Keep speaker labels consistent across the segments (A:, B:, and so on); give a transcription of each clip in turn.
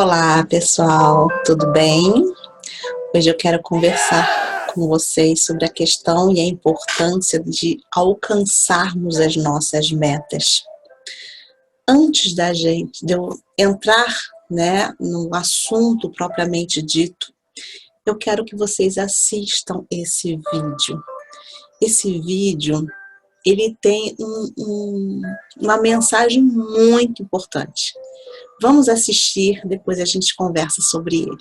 A: Olá, pessoal, tudo bem? Hoje eu quero conversar com vocês sobre a questão e a importância de alcançarmos as nossas metas. Antes de eu entrar, no assunto propriamente dito, eu quero que vocês assistam esse vídeo. Esse vídeo, ele tem uma mensagem muito importante. Vamos assistir, depois a gente conversa sobre ele.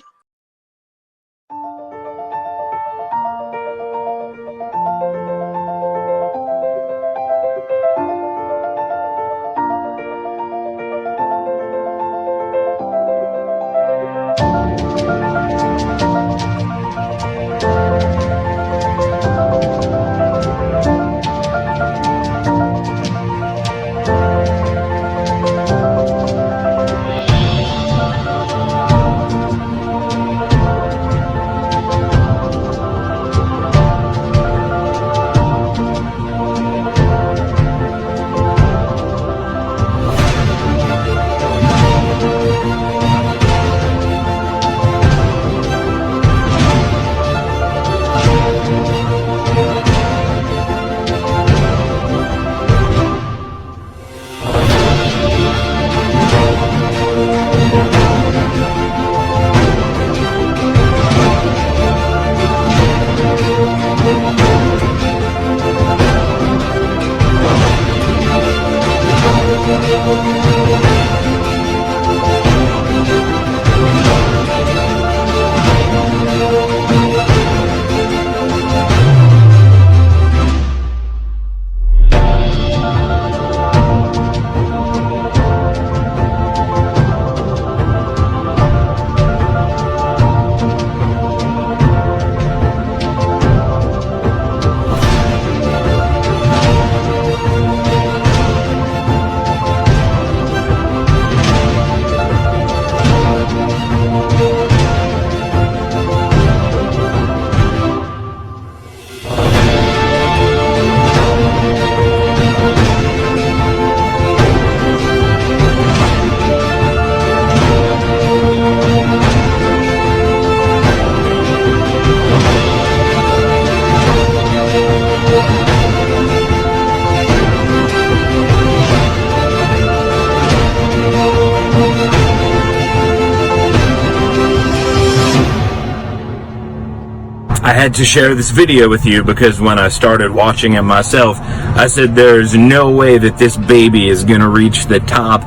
B: I had to share this video with you because when I started watching it myself, I said there's no way that this baby is going to reach the top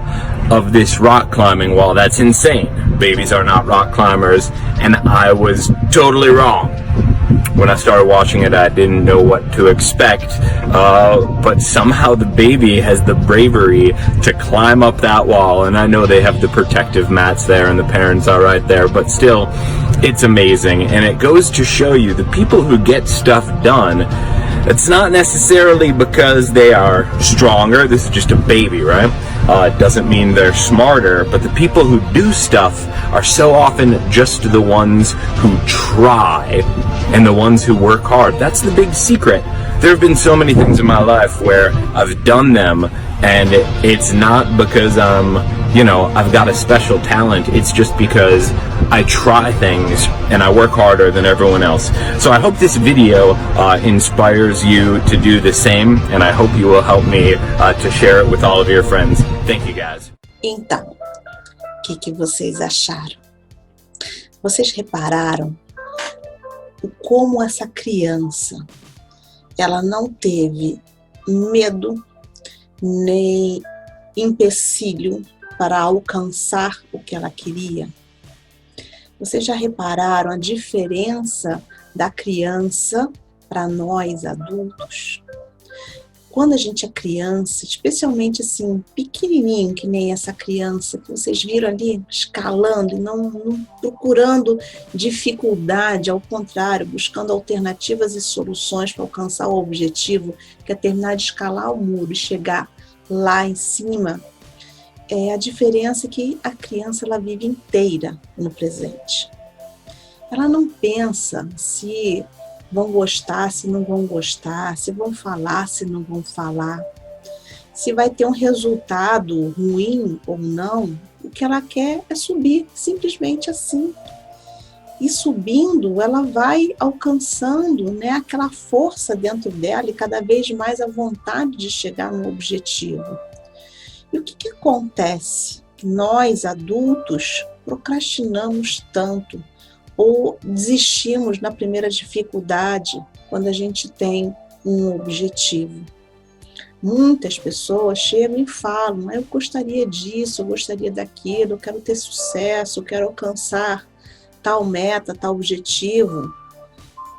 B: of this rock climbing wall. That's insane. Babies are not rock climbers, and I was totally wrong. When I started watching it, I didn't know what to expect, but somehow the baby has the bravery to climb up that wall, and I know they have the protective mats there and the parents are right there, but still, it's amazing, and it goes to show you the people who get stuff done, it's not necessarily because they are stronger. This is just a baby, right? It doesn't mean they're smarter, but the people who do stuff are so often just the ones who try and the ones who work hard. That's the big secret. There have been so many things in my life where I've done them, and it's not because I've got a special talent. It's just because I try things and I work harder than everyone else. So I hope this video inspires you to do the same, and I hope you will help me to share it with all of your friends. Thank you, guys.
A: Então, o que vocês acharam? Vocês repararam como essa criança, ela não teve medo nem empecilho para alcançar o que ela queria? Vocês já repararam a diferença da criança para nós adultos? Quando a gente é criança, especialmente assim, pequenininho, que nem essa criança que vocês viram ali, escalando e não procurando dificuldade, ao contrário, buscando alternativas e soluções para alcançar o objetivo, que é terminar de escalar o muro e chegar lá em cima, a diferença é que a criança ela vive inteira no presente. Ela não pensa se vão gostar, se não vão gostar, se vão falar, se não vão falar, se vai ter um resultado ruim ou não. O que ela quer é subir, simplesmente assim. E subindo, ela vai alcançando, né, aquela força dentro dela e cada vez mais a vontade de chegar no objetivo. E o que acontece? Nós, adultos, procrastinamos tanto ou desistimos na primeira dificuldade quando a gente tem um objetivo. Muitas pessoas chegam e falam: eu gostaria disso, eu gostaria daquilo, eu quero ter sucesso, eu quero alcançar tal meta, tal objetivo.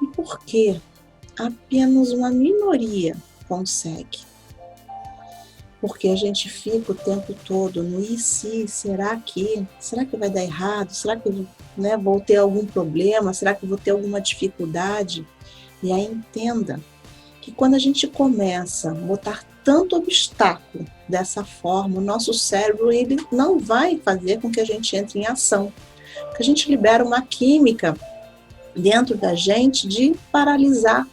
A: E por quê? Apenas uma minoria consegue. Porque a gente fica o tempo todo no e se, será que vai dar errado? Será que vou ter algum problema? Será que vou ter alguma dificuldade? E aí entenda que quando a gente começa a botar tanto obstáculo dessa forma, o nosso cérebro ele não vai fazer com que a gente entre em ação. Porque a gente libera uma química dentro da gente de paralisar.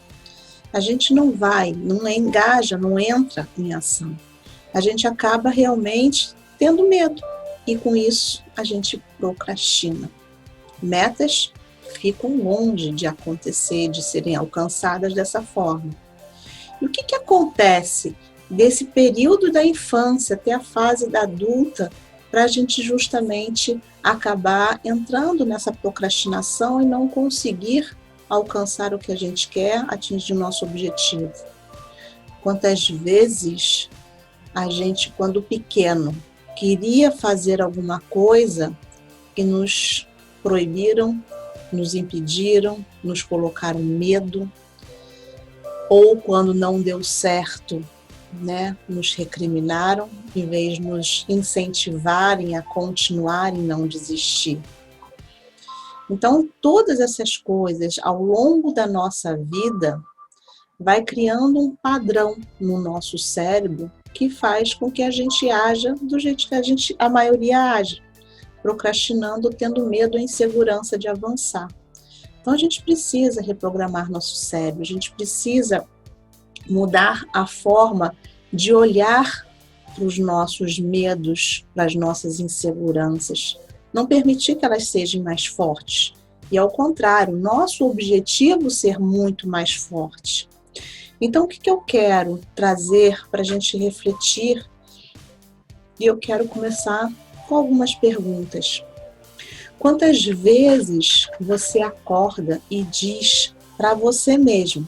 A: A gente não engaja, não entra em ação. A gente acaba realmente tendo medo. E com isso, a gente procrastina. Metas ficam longe de acontecer, de serem alcançadas dessa forma. E o que acontece desse período da infância até a fase da adulta para a gente justamente acabar entrando nessa procrastinação e não conseguir alcançar o que a gente quer, atingir o nosso objetivo? Quantas vezes a gente, quando pequeno, queria fazer alguma coisa e nos proibiram, nos impediram, nos colocaram medo, ou quando não deu certo, né, nos recriminaram, em vez de nos incentivarem a continuar e não desistir. Então, todas essas coisas, ao longo da nossa vida, vai criando um padrão no nosso cérebro que faz com que a gente haja do jeito que a maioria age, procrastinando, tendo medo ou insegurança de avançar. Então, a gente precisa reprogramar nosso cérebro, a gente precisa mudar a forma de olhar para os nossos medos, para as nossas inseguranças, não permitir que elas sejam mais fortes. E, ao contrário, nosso objetivo ser muito mais forte. Então, o que eu quero trazer para a gente refletir? E eu quero começar com algumas perguntas. Quantas vezes você acorda e diz para você mesmo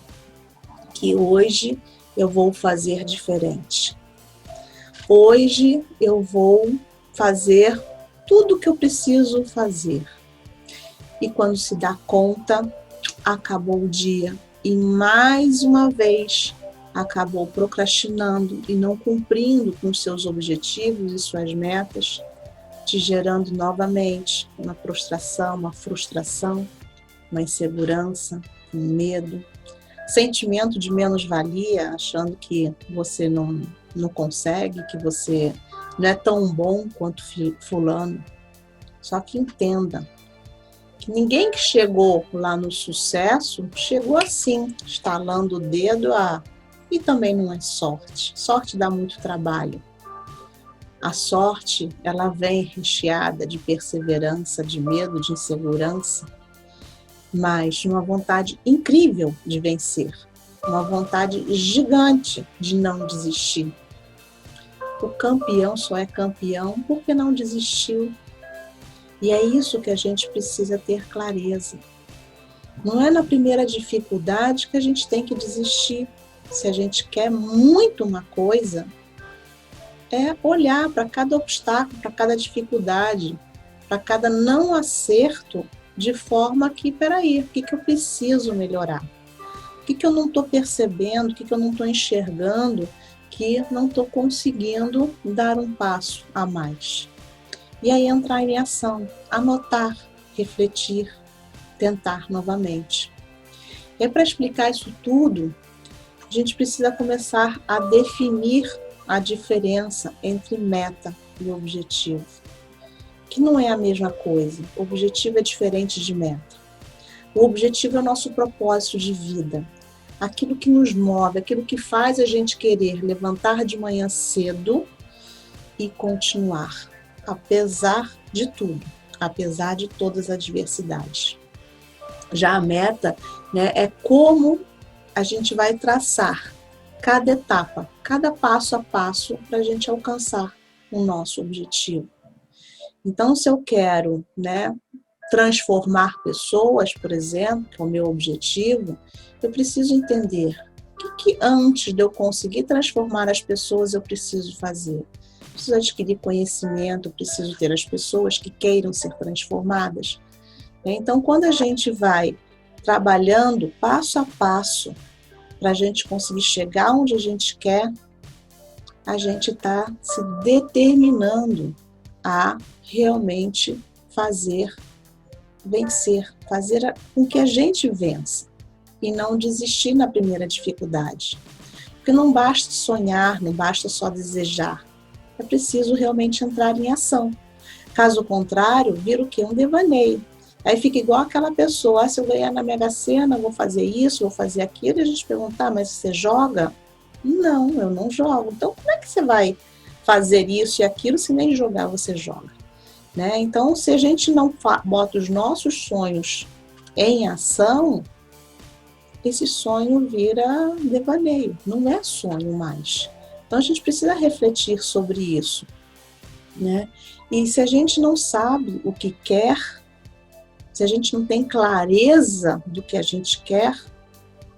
A: que hoje eu vou fazer diferente? Hoje eu vou fazer tudo o que eu preciso fazer. E quando se dá conta, acabou o dia. E mais uma vez, acabou procrastinando e não cumprindo com seus objetivos e suas metas, te gerando novamente uma prostração, uma frustração, uma insegurança, um medo, sentimento de menos-valia, achando que você não consegue, que você não é tão bom quanto fulano. Só que entenda que ninguém que chegou lá no sucesso chegou assim, estalando o dedo e também não é sorte. Sorte dá muito trabalho. A sorte, ela vem recheada de perseverança, de medo, de insegurança, mas de uma vontade incrível de vencer, uma vontade gigante de não desistir. O campeão só é campeão porque não desistiu. E é isso que a gente precisa ter clareza. Não é na primeira dificuldade que a gente tem que desistir. Se a gente quer muito uma coisa, é olhar para cada obstáculo, para cada dificuldade, para cada não acerto, de forma que, peraí, o que eu preciso melhorar? O que eu não estou percebendo, o que eu não estou enxergando, que não estou conseguindo dar um passo a mais? E aí entrar em ação, anotar, refletir, tentar novamente. E para explicar isso tudo, a gente precisa começar a definir a diferença entre meta e objetivo, que não é a mesma coisa. O objetivo é diferente de meta. O objetivo é o nosso propósito de vida, aquilo que nos move, aquilo que faz a gente querer levantar de manhã cedo e continuar. apesar de tudo, apesar de todas as adversidades. Já a meta, né, é como a gente vai traçar cada etapa, cada passo a passo para a gente alcançar o nosso objetivo. Então, se eu quero, né, transformar pessoas, por exemplo, que é o meu objetivo, eu preciso entender o que antes de eu conseguir transformar as pessoas eu preciso fazer. Eu preciso adquirir conhecimento, eu preciso ter as pessoas que queiram ser transformadas. Então, quando a gente vai trabalhando passo a passo para a gente conseguir chegar onde a gente quer, a gente está se determinando a realmente vencer, fazer com que a gente vença e não desistir na primeira dificuldade. Porque não basta sonhar, não basta só desejar, é preciso realmente entrar em ação. Caso contrário, vira o quê? Um devaneio. Aí fica igual aquela pessoa, se eu ganhar na Mega Sena, vou fazer isso, vou fazer aquilo, e a gente perguntar, mas você joga? Não, eu não jogo. Então, como é que você vai fazer isso e aquilo se nem jogar você joga? Né? Então, se a gente não bota os nossos sonhos em ação, esse sonho vira devaneio, não é sonho mais. Então, a gente precisa refletir sobre isso. Né? E se a gente não sabe o que quer, se a gente não tem clareza do que a gente quer,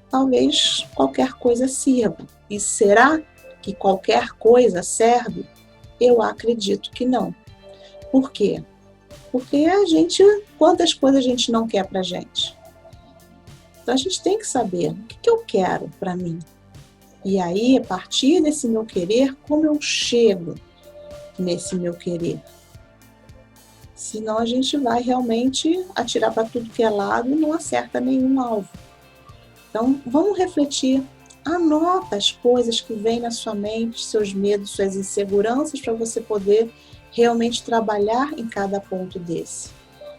A: talvez qualquer coisa sirva. E será que qualquer coisa serve? Eu acredito que não. Por quê? Porque quantas coisas a gente não quer pra gente? Então a gente tem que saber o que eu quero para mim. E aí, a partir desse meu querer, como eu chego nesse meu querer? Senão a gente vai realmente atirar para tudo que é lado e não acerta nenhum alvo. Então, vamos refletir. Anota as coisas que vêm na sua mente, seus medos, suas inseguranças, para você poder realmente trabalhar em cada ponto desse.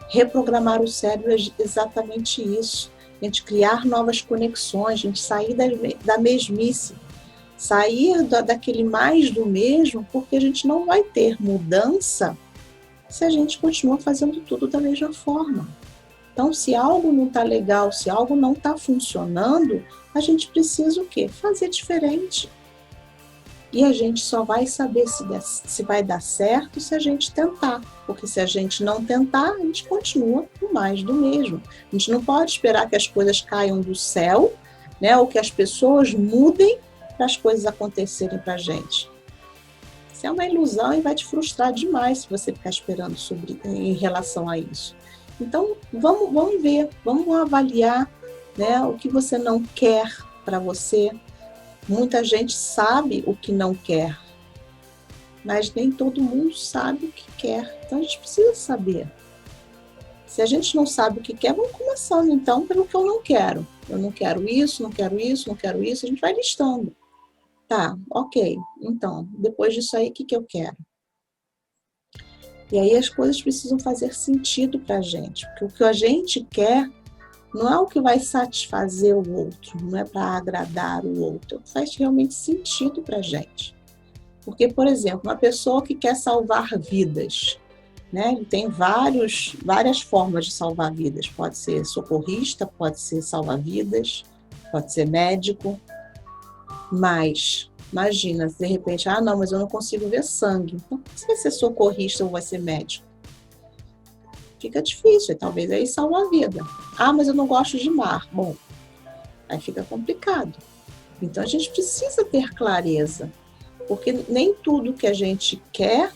A: Reprogramar o cérebro é exatamente isso. A gente criar novas conexões, a gente sair da mesmice, sair daquele mais do mesmo, porque a gente não vai ter mudança se a gente continua fazendo tudo da mesma forma. Então, se algo não está legal, se algo não está funcionando, a gente precisa o quê? Fazer diferente. E a gente só vai saber se vai dar certo se a gente tentar. Porque se a gente não tentar, a gente continua no mais do mesmo. A gente não pode esperar que as coisas caiam do céu, né, ou que as pessoas mudem para as coisas acontecerem para a gente. Isso é uma ilusão e vai te frustrar demais se você ficar esperando em relação a isso. Então, vamos ver, vamos avaliar, né, o que você não quer para você. Muita gente sabe o que não quer, mas nem todo mundo sabe o que quer. Então, a gente precisa saber. Se a gente não sabe o que quer, vamos começando, então, pelo que eu não quero. Eu não quero isso, não quero isso, não quero isso. A gente vai listando. Tá, ok. Então, depois disso aí, o que eu quero? E aí as coisas precisam fazer sentido pra gente. Porque o que a gente quer não é o que vai satisfazer o outro, não é para agradar o outro, faz realmente sentido para a gente. Porque, por exemplo, uma pessoa que quer salvar vidas, né? Ele tem várias formas de salvar vidas. Pode ser socorrista, pode ser salva-vidas, pode ser médico. Mas, imagina, de repente, não, mas eu não consigo ver sangue. Então, você vai ser socorrista ou vai ser médico? Fica difícil, talvez aí salva a vida. Mas eu não gosto de mar. Bom, aí fica complicado. Então a gente precisa ter clareza, porque nem tudo que a gente quer,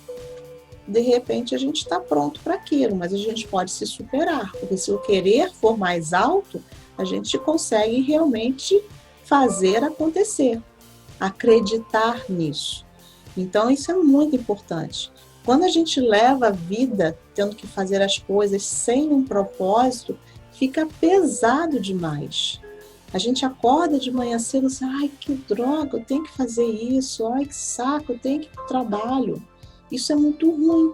A: de repente a gente está pronto para aquilo, mas a gente pode se superar, porque se o querer for mais alto, a gente consegue realmente fazer acontecer, acreditar nisso. Então isso é muito importante. Quando a gente leva a vida tendo que fazer as coisas sem um propósito, fica pesado demais. A gente acorda de manhã cedo e diz, ai, que droga, eu tenho que fazer isso, ai, que saco, eu tenho que ir para o trabalho. Isso é muito ruim.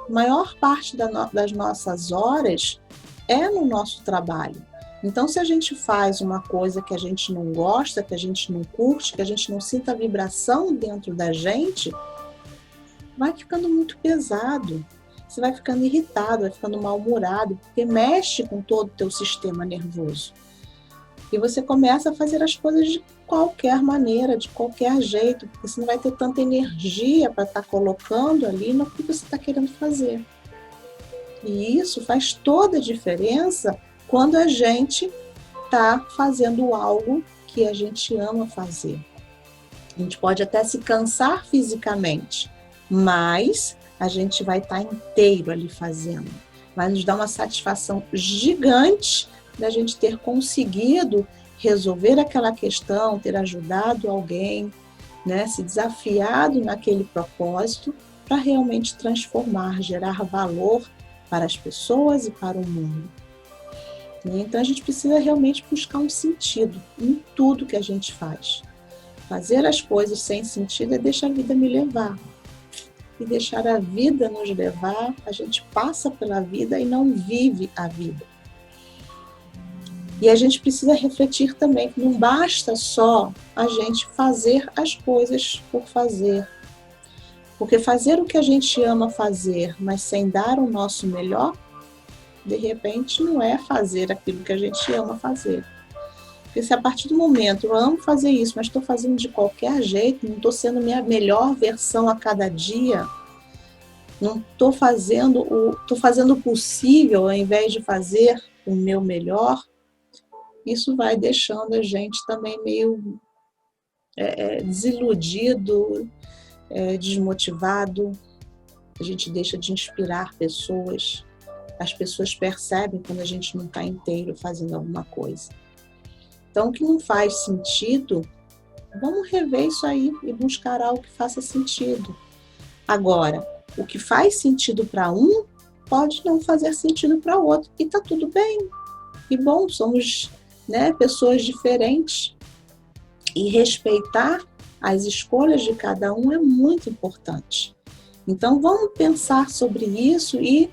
A: A maior parte das nossas horas é no nosso trabalho. Então, se a gente faz uma coisa que a gente não gosta, que a gente não curte, que a gente não sinta a vibração dentro da gente, vai ficando muito pesado. Você vai ficando irritado, vai ficando mal-humorado, porque mexe com todo o teu sistema nervoso. E você começa a fazer as coisas de qualquer maneira, de qualquer jeito, porque você não vai ter tanta energia para estar colocando ali no que você está querendo fazer. E isso faz toda a diferença quando a gente está fazendo algo que a gente ama fazer. A gente pode até se cansar fisicamente, mas a gente vai estar inteiro ali fazendo. Vai nos dar uma satisfação gigante da gente ter conseguido resolver aquela questão, ter ajudado alguém, né, se desafiado naquele propósito para realmente transformar, gerar valor para as pessoas e para o mundo. Então a gente precisa realmente buscar um sentido em tudo que a gente faz. Fazer as coisas sem sentido é deixar a vida me levar. E deixar a vida nos levar, a gente passa pela vida e não vive a vida. E a gente precisa refletir também que não basta só a gente fazer as coisas por fazer. Porque fazer o que a gente ama fazer, mas sem dar o nosso melhor, de repente não é fazer aquilo que a gente ama fazer. Porque se a partir do momento eu amo fazer isso, mas estou fazendo de qualquer jeito, não estou sendo minha melhor versão a cada dia, não estou fazendo o possível ao invés de fazer o meu melhor, isso vai deixando a gente também meio desiludido, desmotivado. A gente deixa de inspirar pessoas. As pessoas percebem quando a gente não está inteiro fazendo alguma coisa. Então, o que não faz sentido, vamos rever isso aí e buscar algo que faça sentido. Agora, o que faz sentido para um, pode não fazer sentido para outro. E está tudo bem. E bom, somos pessoas diferentes. E respeitar as escolhas de cada um é muito importante. Então, vamos pensar sobre isso e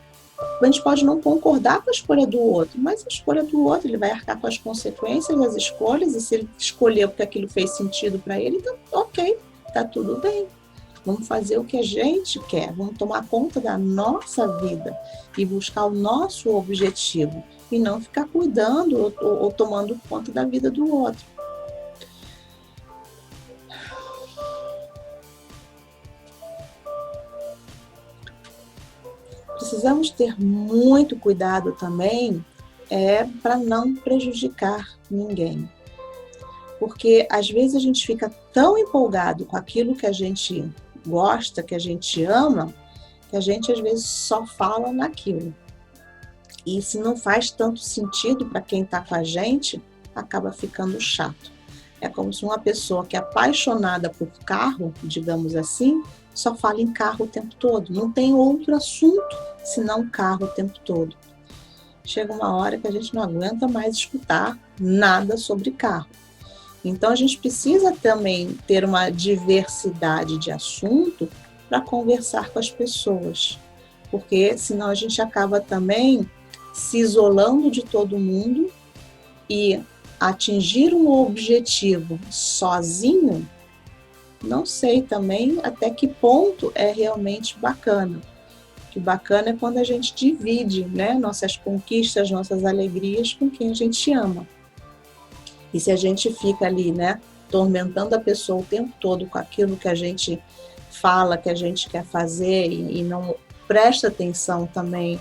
A: a gente pode não concordar com a escolha do outro, mas a escolha do outro, ele vai arcar com as consequências das escolhas, e se ele escolheu porque aquilo fez sentido para ele, então, ok, tá tudo bem. Vamos fazer o que a gente quer, vamos tomar conta da nossa vida e buscar o nosso objetivo, e não ficar cuidando ou tomando conta da vida do outro. Precisamos ter muito cuidado também para não prejudicar ninguém. Porque às vezes a gente fica tão empolgado com aquilo que a gente gosta, que a gente ama, que a gente às vezes só fala naquilo. E se não faz tanto sentido para quem está com a gente, acaba ficando chato. É como se uma pessoa que é apaixonada por carro, digamos assim, só fala em carro o tempo todo. Não tem outro assunto senão carro o tempo todo. Chega uma hora que a gente não aguenta mais escutar nada sobre carro. Então a gente precisa também ter uma diversidade de assunto para conversar com as pessoas. Porque senão a gente acaba também se isolando de todo mundo e atingir um objetivo sozinho, não sei também até que ponto é realmente bacana. O que bacana é quando a gente divide, nossas conquistas, nossas alegrias com quem a gente ama. E se a gente fica ali, tormentando a pessoa o tempo todo com aquilo que a gente fala, que a gente quer fazer e não presta atenção também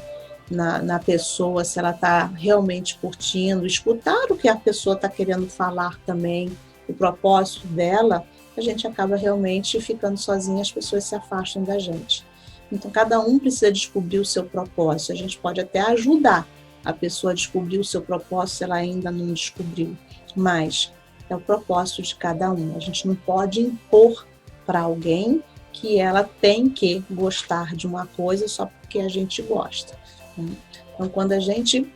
A: na pessoa, se ela está realmente curtindo, escutar o que a pessoa está querendo falar também, o propósito dela, a gente acaba realmente ficando sozinha, as pessoas se afastam da gente. Então, cada um precisa descobrir o seu propósito. A gente pode até ajudar a pessoa a descobrir o seu propósito se ela ainda não descobriu, mas é o propósito de cada um. A gente não pode impor para alguém que ela tem que gostar de uma coisa só porque a gente gosta. Então, quando a gente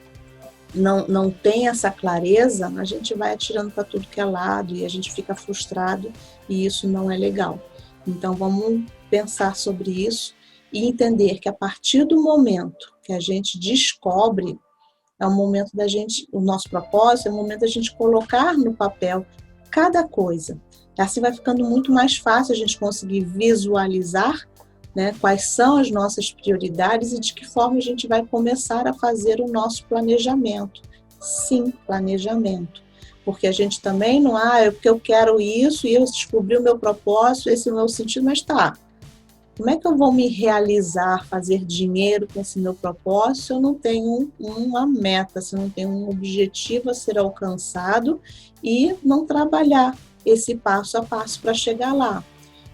A: não tem essa clareza, a gente vai atirando para tudo que é lado e a gente fica frustrado e isso não é legal. Então, vamos pensar sobre isso e entender que a partir do momento que a gente descobre, é o momento da gente, o nosso propósito, é o momento da gente colocar no papel cada coisa. Assim vai ficando muito mais fácil a gente conseguir visualizar né? Quais são as nossas prioridades e de que forma a gente vai começar a fazer o nosso planejamento. Sim, planejamento. Porque a gente também não, é porque eu quero isso e eu descobri o meu propósito, esse é o meu sentido, mas tá. Como é que eu vou me realizar, fazer dinheiro com esse meu propósito se eu não tenho uma meta, se eu não tenho um objetivo a ser alcançado e não trabalhar esse passo a passo para chegar lá?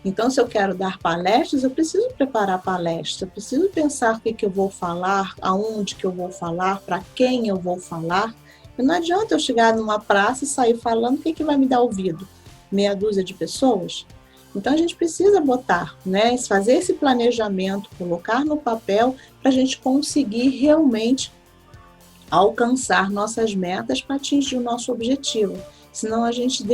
A: Então, se eu quero dar palestras, eu preciso preparar palestra, eu preciso pensar o que eu vou falar, aonde que eu vou falar, para quem eu vou falar. E não adianta eu chegar numa praça e sair falando, quem vai me dar ouvido? Meia dúzia de pessoas? Então, a gente precisa botar, né, fazer esse planejamento, colocar no papel para a gente conseguir realmente alcançar nossas metas para atingir o nosso objetivo. Senão a gente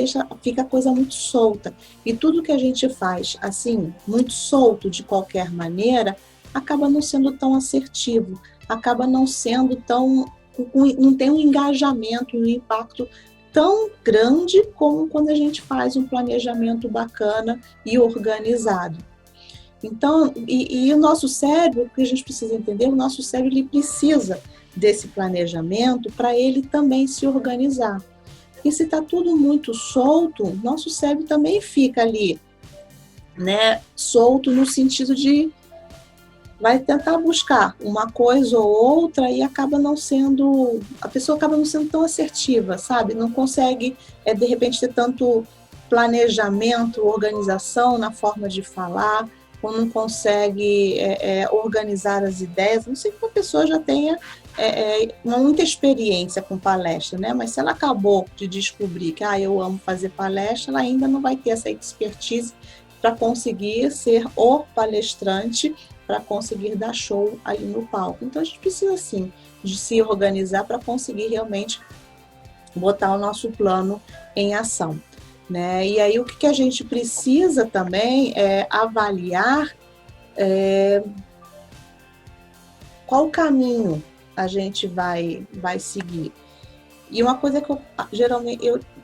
A: fica a coisa muito solta. E tudo que a gente faz, assim, muito solto de qualquer maneira, acaba não sendo tão assertivo, acaba não sendo tão, não tem um engajamento, um impacto tão grande como quando a gente faz um planejamento bacana e organizado. Então, e o nosso cérebro, o que a gente precisa entender, o nosso cérebro ele precisa desse planejamento para ele também se organizar. E se está tudo muito solto, nosso cérebro também fica ali, né, solto no sentido de vai tentar buscar uma coisa ou outra e acaba não sendo, a pessoa acaba não sendo tão assertiva, sabe? Não consegue, de repente, ter tanto planejamento, organização na forma de falar, ou não consegue organizar as ideias. Não sei que a pessoa já tenha muita experiência com palestra, né? Mas se ela acabou de descobrir que eu amo fazer palestra, ela ainda não vai ter essa expertise para conseguir ser o palestrante, para conseguir dar show ali no palco. Então, a gente precisa, sim, de se organizar para conseguir realmente botar o nosso plano em ação, né? E aí, o que a gente precisa também é avaliar qual caminho a gente vai seguir. E uma coisa que eu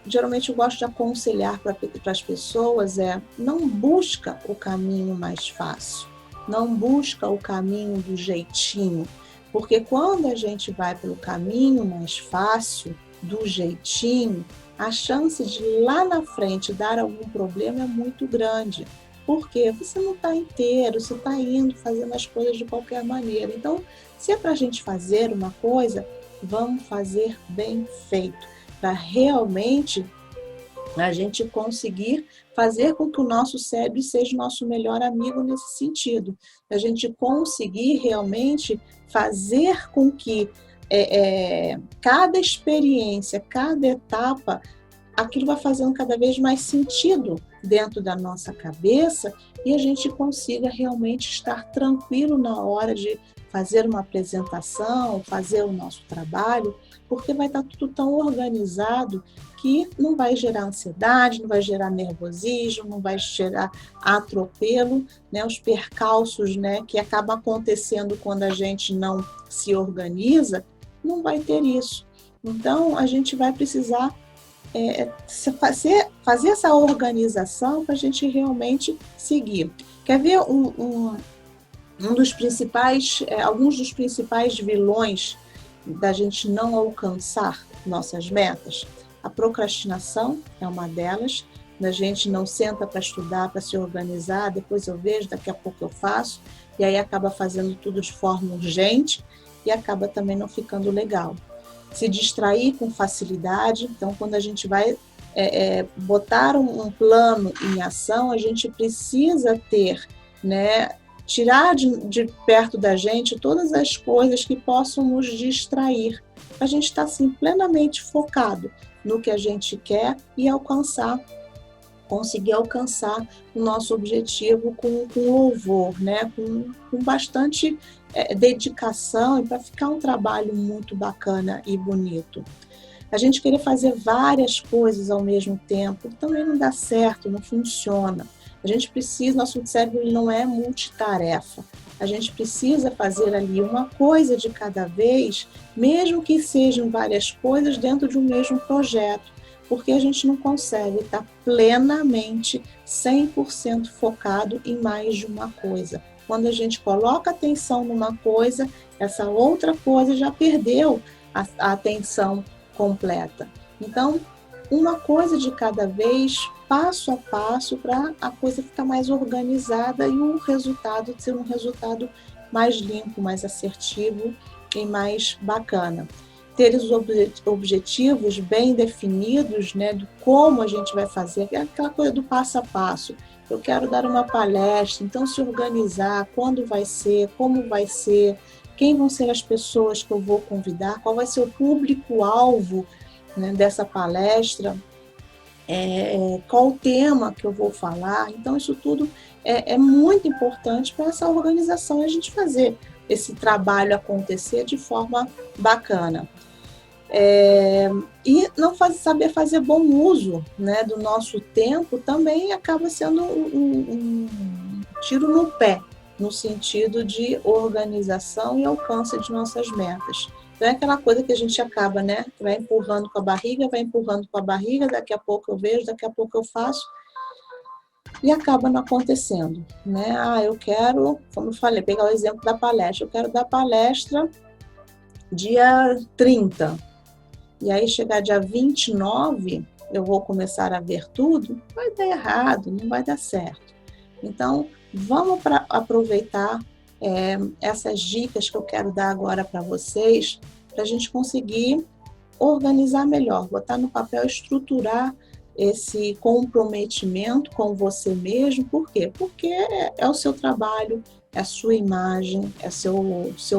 A: geralmente gosto de aconselhar para as pessoas não busca o caminho mais fácil. Não busca o caminho do jeitinho, porque quando a gente vai pelo caminho mais fácil, do jeitinho, a chance de lá na frente dar algum problema é muito grande. Porque você não está inteiro, você está indo fazendo as coisas de qualquer maneira. Então, se é para a gente fazer uma coisa, vamos fazer bem feito, para realmente a gente conseguir fazer com que o nosso cérebro seja o nosso melhor amigo nesse sentido. A gente conseguir realmente fazer com que cada experiência, cada etapa, aquilo vai fazendo cada vez mais sentido dentro da nossa cabeça e a gente consiga realmente estar tranquilo na hora de fazer uma apresentação, fazer o nosso trabalho, porque vai estar tudo tão organizado que não vai gerar ansiedade, não vai gerar nervosismo, não vai gerar atropelo, né? Os percalços, né, que acabam acontecendo quando a gente não se organiza, não vai ter isso. Então, a gente vai precisar fazer essa organização para a gente realmente seguir. Quer ver alguns dos principais vilões da gente não alcançar nossas metas? A procrastinação é uma delas, a gente não senta para estudar, para se organizar, depois eu vejo, daqui a pouco eu faço, e aí acaba fazendo tudo de forma urgente e acaba também não ficando legal. Se distrair com facilidade, então quando a gente vai botar um plano em ação, a gente precisa ter, né, tirar de perto da gente todas as coisas que possam nos distrair. A gente está assim, plenamente focado no que a gente quer e conseguir alcançar o nosso objetivo com louvor, né? com bastante dedicação e para ficar um trabalho muito bacana e bonito. A gente querer fazer várias coisas ao mesmo tempo também não dá certo, não funciona. A gente precisa, nosso cérebro ele não é multitarefa. A gente precisa fazer ali uma coisa de cada vez, mesmo que sejam várias coisas dentro de um mesmo projeto, porque a gente não consegue estar plenamente 100% focado em mais de uma coisa. Quando a gente coloca atenção numa coisa, essa outra coisa já perdeu a atenção completa. Então, uma coisa de cada vez, passo a passo, para a coisa ficar mais organizada e o resultado ser um resultado mais limpo, mais assertivo e mais bacana. Ter os objetivos bem definidos, né, do como a gente vai fazer, aquela coisa do passo a passo. Eu quero dar uma palestra, então se organizar, quando vai ser, como vai ser, quem vão ser as pessoas que eu vou convidar, qual vai ser o público-alvo, né, dessa palestra, qual o tema que eu vou falar. Então, isso tudo é muito importante para essa organização e a gente fazer esse trabalho acontecer de forma bacana. E não saber fazer bom uso, né, do nosso tempo também acaba sendo um tiro no pé, no sentido de organização e alcance de nossas metas. Então, é aquela coisa que a gente acaba, né, vai empurrando com a barriga, daqui a pouco eu vejo, daqui a pouco eu faço, e acaba não acontecendo, né? Eu quero, como eu falei, pegar o exemplo da palestra, eu quero dar palestra dia 30, e aí chegar dia 29, eu vou começar a ver tudo, vai dar errado, não vai dar certo. Então, vamos aproveitar essas dicas que eu quero dar agora para vocês, para a gente conseguir organizar melhor, botar no papel, estruturar esse comprometimento com você mesmo. Por quê? Porque é o seu trabalho, é a sua imagem, é seu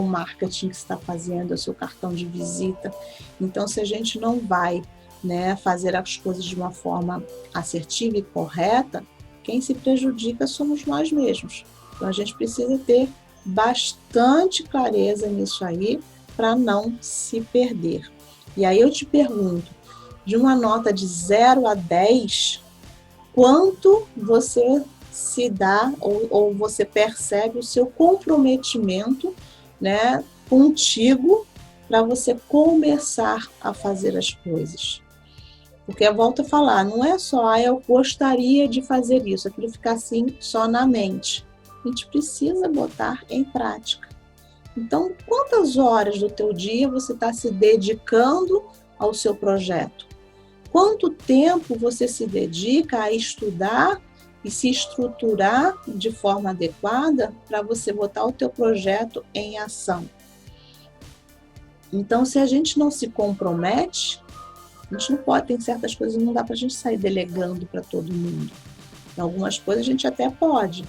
A: marketing que você está fazendo, é o seu cartão de visita. Então, se a gente não vai, né, fazer as coisas de uma forma assertiva e correta, quem se prejudica somos nós mesmos. Então, a gente precisa ter bastante clareza nisso aí para não se perder. E aí eu te pergunto, de uma nota de 0 a 10, quanto você se dá ou você percebe o seu comprometimento, né, contigo para você começar a fazer as coisas? Porque eu volto a falar, não é só, eu gostaria de fazer isso, aquilo ficar assim só na mente. A gente precisa botar em prática. Então, quantas horas do teu dia você está se dedicando ao seu projeto? Quanto tempo você se dedica a estudar e se estruturar de forma adequada para você botar o teu projeto em ação? Então, se a gente não se compromete, a gente não pode, tem certas coisas, não dá para a gente sair delegando para todo mundo. Em algumas coisas a gente até pode,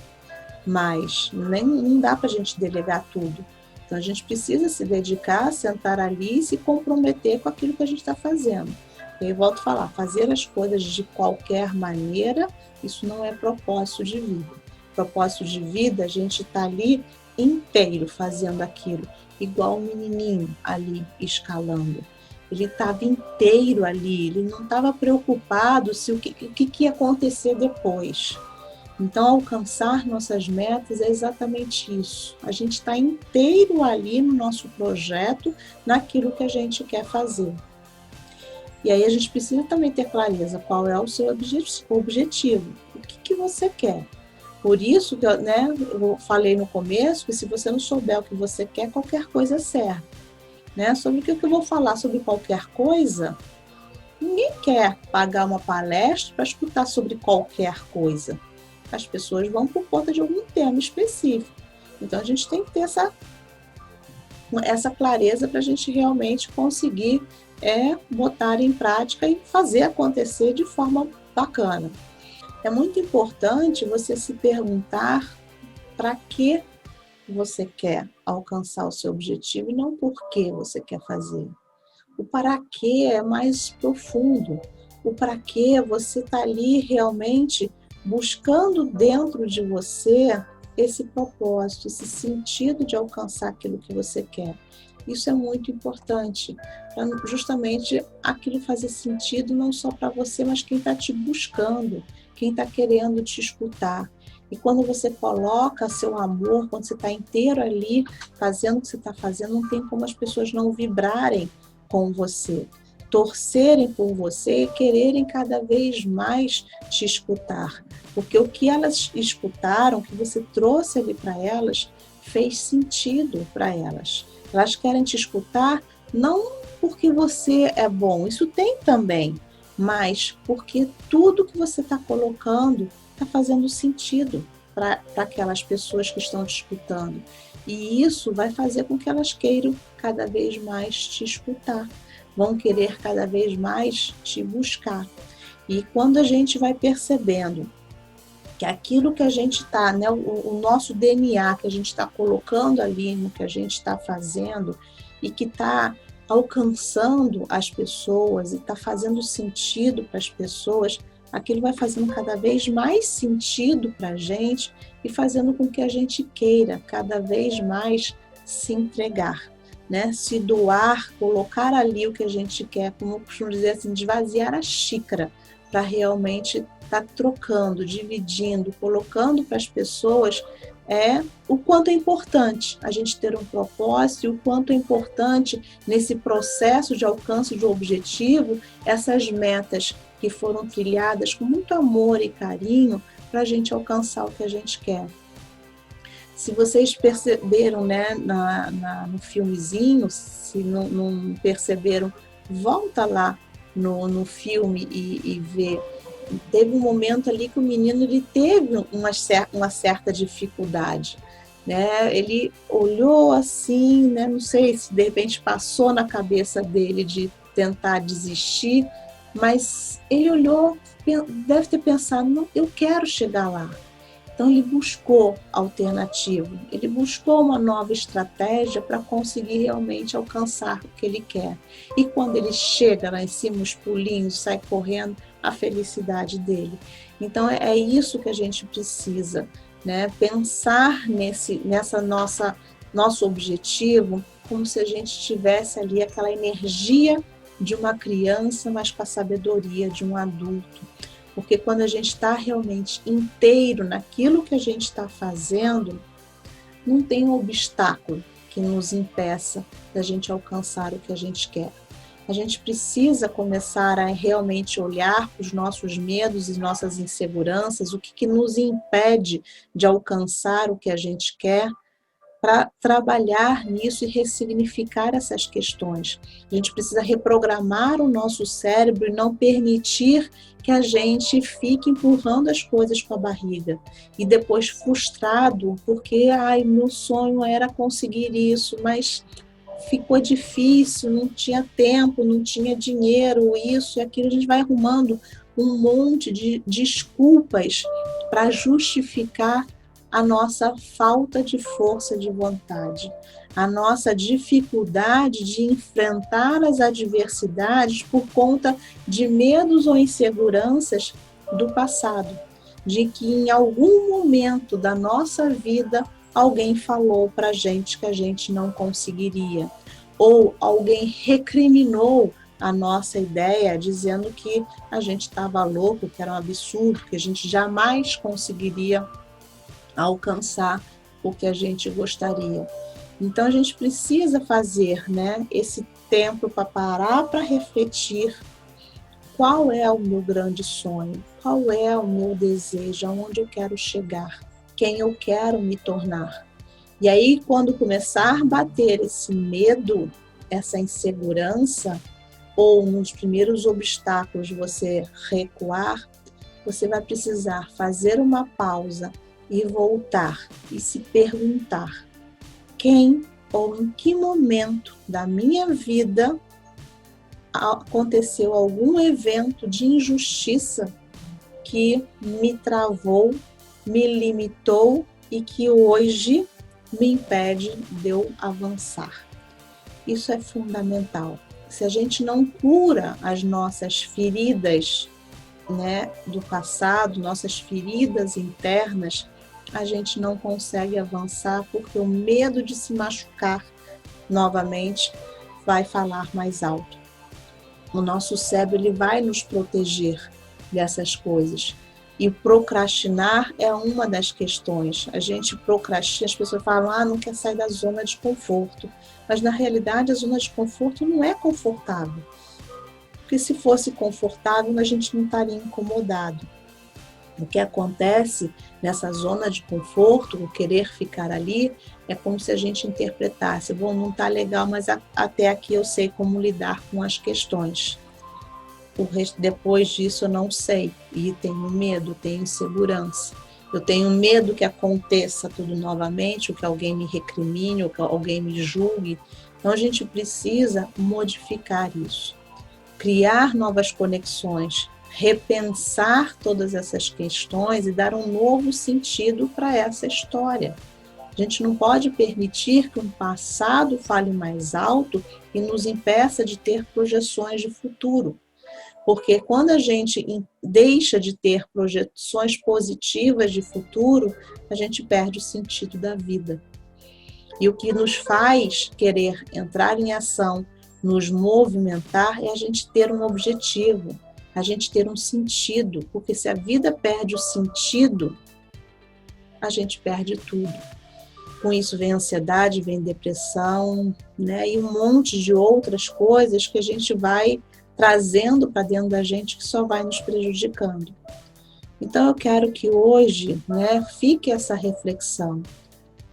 A: mas não dá para a gente delegar tudo. Então a gente precisa se dedicar, sentar ali e se comprometer com aquilo que a gente está fazendo. E eu volto a falar, fazer as coisas de qualquer maneira, isso não é propósito de vida. Propósito de vida, a gente está ali inteiro fazendo aquilo, igual um menininho ali escalando. Ele estava inteiro ali, ele não estava preocupado se o que ia acontecer depois. Então, alcançar nossas metas é exatamente isso. A gente está inteiro ali no nosso projeto, naquilo que a gente quer fazer. E aí a gente precisa também ter clareza qual é o seu objetivo, o que você quer. Por isso que eu falei no começo que se você não souber o que você quer, qualquer coisa serve. Sobre o que eu vou falar sobre qualquer coisa, ninguém quer pagar uma palestra para escutar sobre qualquer coisa. As pessoas vão por conta de algum tema específico. Então, a gente tem que ter essa clareza para a gente realmente conseguir botar em prática e fazer acontecer de forma bacana. É muito importante você se perguntar para que você quer alcançar o seu objetivo e não por que você quer fazer. O para que é mais profundo. O para que você está ali realmente buscando dentro de você esse propósito, esse sentido de alcançar aquilo que você quer. Isso é muito importante, para justamente aquilo fazer sentido não só para você, mas quem está te buscando, quem está querendo te escutar. E quando você coloca seu amor, quando você está inteiro ali, fazendo o que você está fazendo, não tem como as pessoas não vibrarem com você. torcerem por você e quererem cada vez mais te escutar. Porque o que elas escutaram, o que você trouxe ali para elas, fez sentido para elas. Elas querem te escutar não porque você é bom, isso tem também, mas porque tudo que você está colocando está fazendo sentido para aquelas pessoas que estão te escutando. E isso vai fazer com que elas queiram cada vez mais te escutar, vão querer cada vez mais te buscar. E quando a gente vai percebendo que aquilo que a gente está, né, o nosso DNA que a gente está colocando ali no que a gente está fazendo e que está alcançando as pessoas e está fazendo sentido para as pessoas, aquilo vai fazendo cada vez mais sentido para a gente e fazendo com que a gente queira cada vez mais se entregar, né? Se doar, colocar ali o que a gente quer, como eu costumo dizer assim, esvaziar a xícara para realmente estar trocando, dividindo, colocando para as pessoas o quanto é importante a gente ter um propósito e o quanto é importante nesse processo de alcance de um objetivo, essas metas que foram trilhadas com muito amor e carinho para a gente alcançar o que a gente quer. Se vocês perceberam, né, no filmezinho, se não perceberam, volta lá no filme e vê. Teve um momento ali que o menino ele teve uma certa dificuldade, né? Ele olhou assim, né? Não sei se de repente passou na cabeça dele de tentar desistir, mas ele olhou, deve ter pensado, não, eu quero chegar lá. Então ele buscou alternativa, ele buscou uma nova estratégia para conseguir realmente alcançar o que ele quer. E quando ele chega lá em cima, os pulinhos, sai correndo, a felicidade dele. Então é isso que a gente precisa, né? Pensar nessa nosso objetivo como se a gente tivesse ali aquela energia de uma criança, mas com a sabedoria de um adulto. Porque quando a gente está realmente inteiro naquilo que a gente está fazendo, não tem um obstáculo que nos impeça da gente alcançar o que a gente quer. A gente precisa começar a realmente olhar para os nossos medos e nossas inseguranças, o que nos impede de alcançar o que a gente quer, para trabalhar nisso e ressignificar essas questões. A gente precisa reprogramar o nosso cérebro e não permitir que a gente fique empurrando as coisas com a barriga e depois frustrado porque meu sonho era conseguir isso, mas ficou difícil, não tinha tempo, não tinha dinheiro, isso e aquilo. A gente vai arrumando um monte de desculpas para justificar a nossa falta de força de vontade, a nossa dificuldade de enfrentar as adversidades por conta de medos ou inseguranças do passado, de que em algum momento da nossa vida alguém falou para a gente que a gente não conseguiria, ou alguém recriminou a nossa ideia dizendo que a gente estava louco, que era um absurdo, que a gente jamais conseguiria alcançar o que a gente gostaria. Então a gente precisa fazer, né, esse tempo para parar para refletir qual é o meu grande sonho, qual é o meu desejo, aonde eu quero chegar, quem eu quero me tornar. E aí quando começar a bater esse medo, essa insegurança, ou um dos primeiros obstáculos de você recuar, você vai precisar fazer uma pausa e voltar e se perguntar quem ou em que momento da minha vida aconteceu algum evento de injustiça que me travou, me limitou e que hoje me impede de eu avançar. Isso é fundamental. Se a gente não cura as nossas feridas, né, do passado, nossas feridas internas, a gente não consegue avançar porque o medo de se machucar novamente vai falar mais alto. O nosso cérebro ele vai nos proteger dessas coisas. E procrastinar é uma das questões. A gente procrastina, as pessoas falam, não quer sair da zona de conforto. Mas na realidade a zona de conforto não é confortável. porque se fosse confortável, a gente não estaria incomodado. O que acontece nessa zona de conforto, o querer ficar ali, é como se a gente interpretasse, bom, não está legal, mas até aqui eu sei como lidar com as questões. Depois disso eu não sei, e tenho medo, tenho insegurança. Eu tenho medo que aconteça tudo novamente, ou que alguém me recrimine, ou que alguém me julgue. Então a gente precisa modificar isso, criar novas conexões, repensar todas essas questões e dar um novo sentido para essa história. A gente não pode permitir que um passado fale mais alto e nos impeça de ter projeções de futuro. Porque quando a gente deixa de ter projeções positivas de futuro, a gente perde o sentido da vida. E o que nos faz querer entrar em ação, nos movimentar, é a gente ter um objetivo, a gente ter um sentido. Porque se a vida perde o sentido, a gente perde tudo. Com isso vem ansiedade, vem depressão, né? E um monte de outras coisas que a gente vai trazendo para dentro da gente, que só vai nos prejudicando. Então eu quero que hoje, né, fique essa reflexão.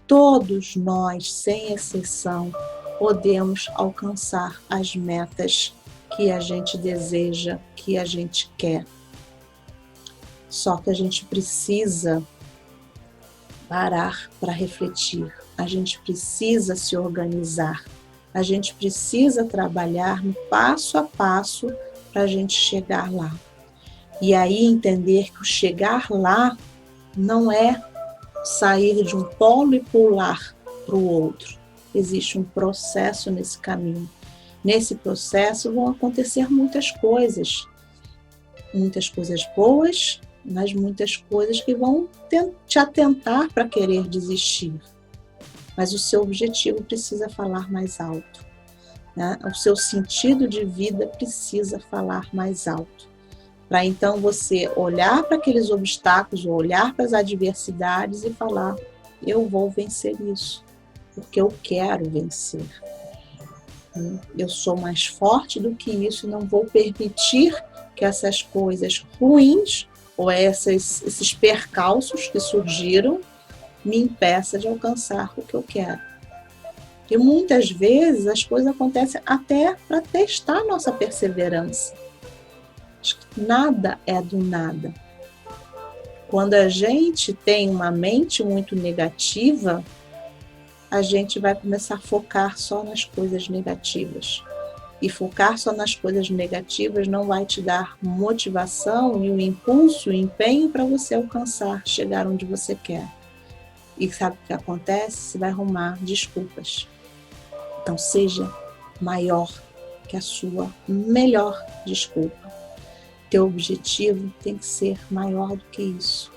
A: Todos nós, sem exceção, podemos alcançar as metas que a gente deseja, que a gente quer. Só que a gente precisa parar para refletir, a gente precisa se organizar, a gente precisa trabalhar no passo a passo para a gente chegar lá. E aí entender que o chegar lá não é sair de um polo e pular para o outro. Existe um processo nesse caminho. Nesse processo vão acontecer muitas coisas boas, mas muitas coisas que vão te atentar para querer desistir. Mas o seu objetivo precisa falar mais alto, né? O seu sentido de vida precisa falar mais alto. Para então você olhar para aqueles obstáculos, olhar para as adversidades e falar, eu vou vencer isso, porque eu quero vencer. Eu sou mais forte do que isso e não vou permitir que essas coisas ruins ou esses percalços que surgiram me impeça de alcançar o que eu quero. E muitas vezes as coisas acontecem até para testar nossa perseverança. Nada é do nada. Quando a gente tem uma mente muito negativa, a gente vai começar a focar só nas coisas negativas. E focar só nas coisas negativas não vai te dar motivação e o impulso, o empenho para você alcançar, chegar onde você quer. E sabe o que acontece? Você vai arrumar desculpas. Então seja maior que a sua melhor desculpa. Teu objetivo tem que ser maior do que isso.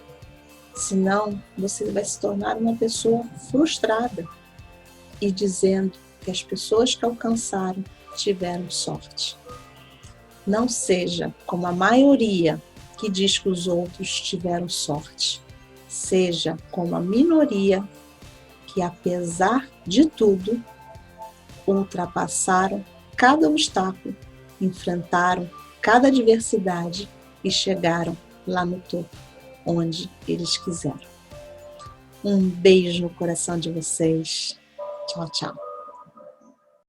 A: Senão, você vai se tornar uma pessoa frustrada e dizendo que as pessoas que alcançaram tiveram sorte. Não seja como a maioria que diz que os outros tiveram sorte. Seja como a minoria que, apesar de tudo, ultrapassaram cada obstáculo, enfrentaram cada adversidade e chegaram lá no topo, onde eles quiseram. Um beijo no coração de vocês. Tchau, tchau.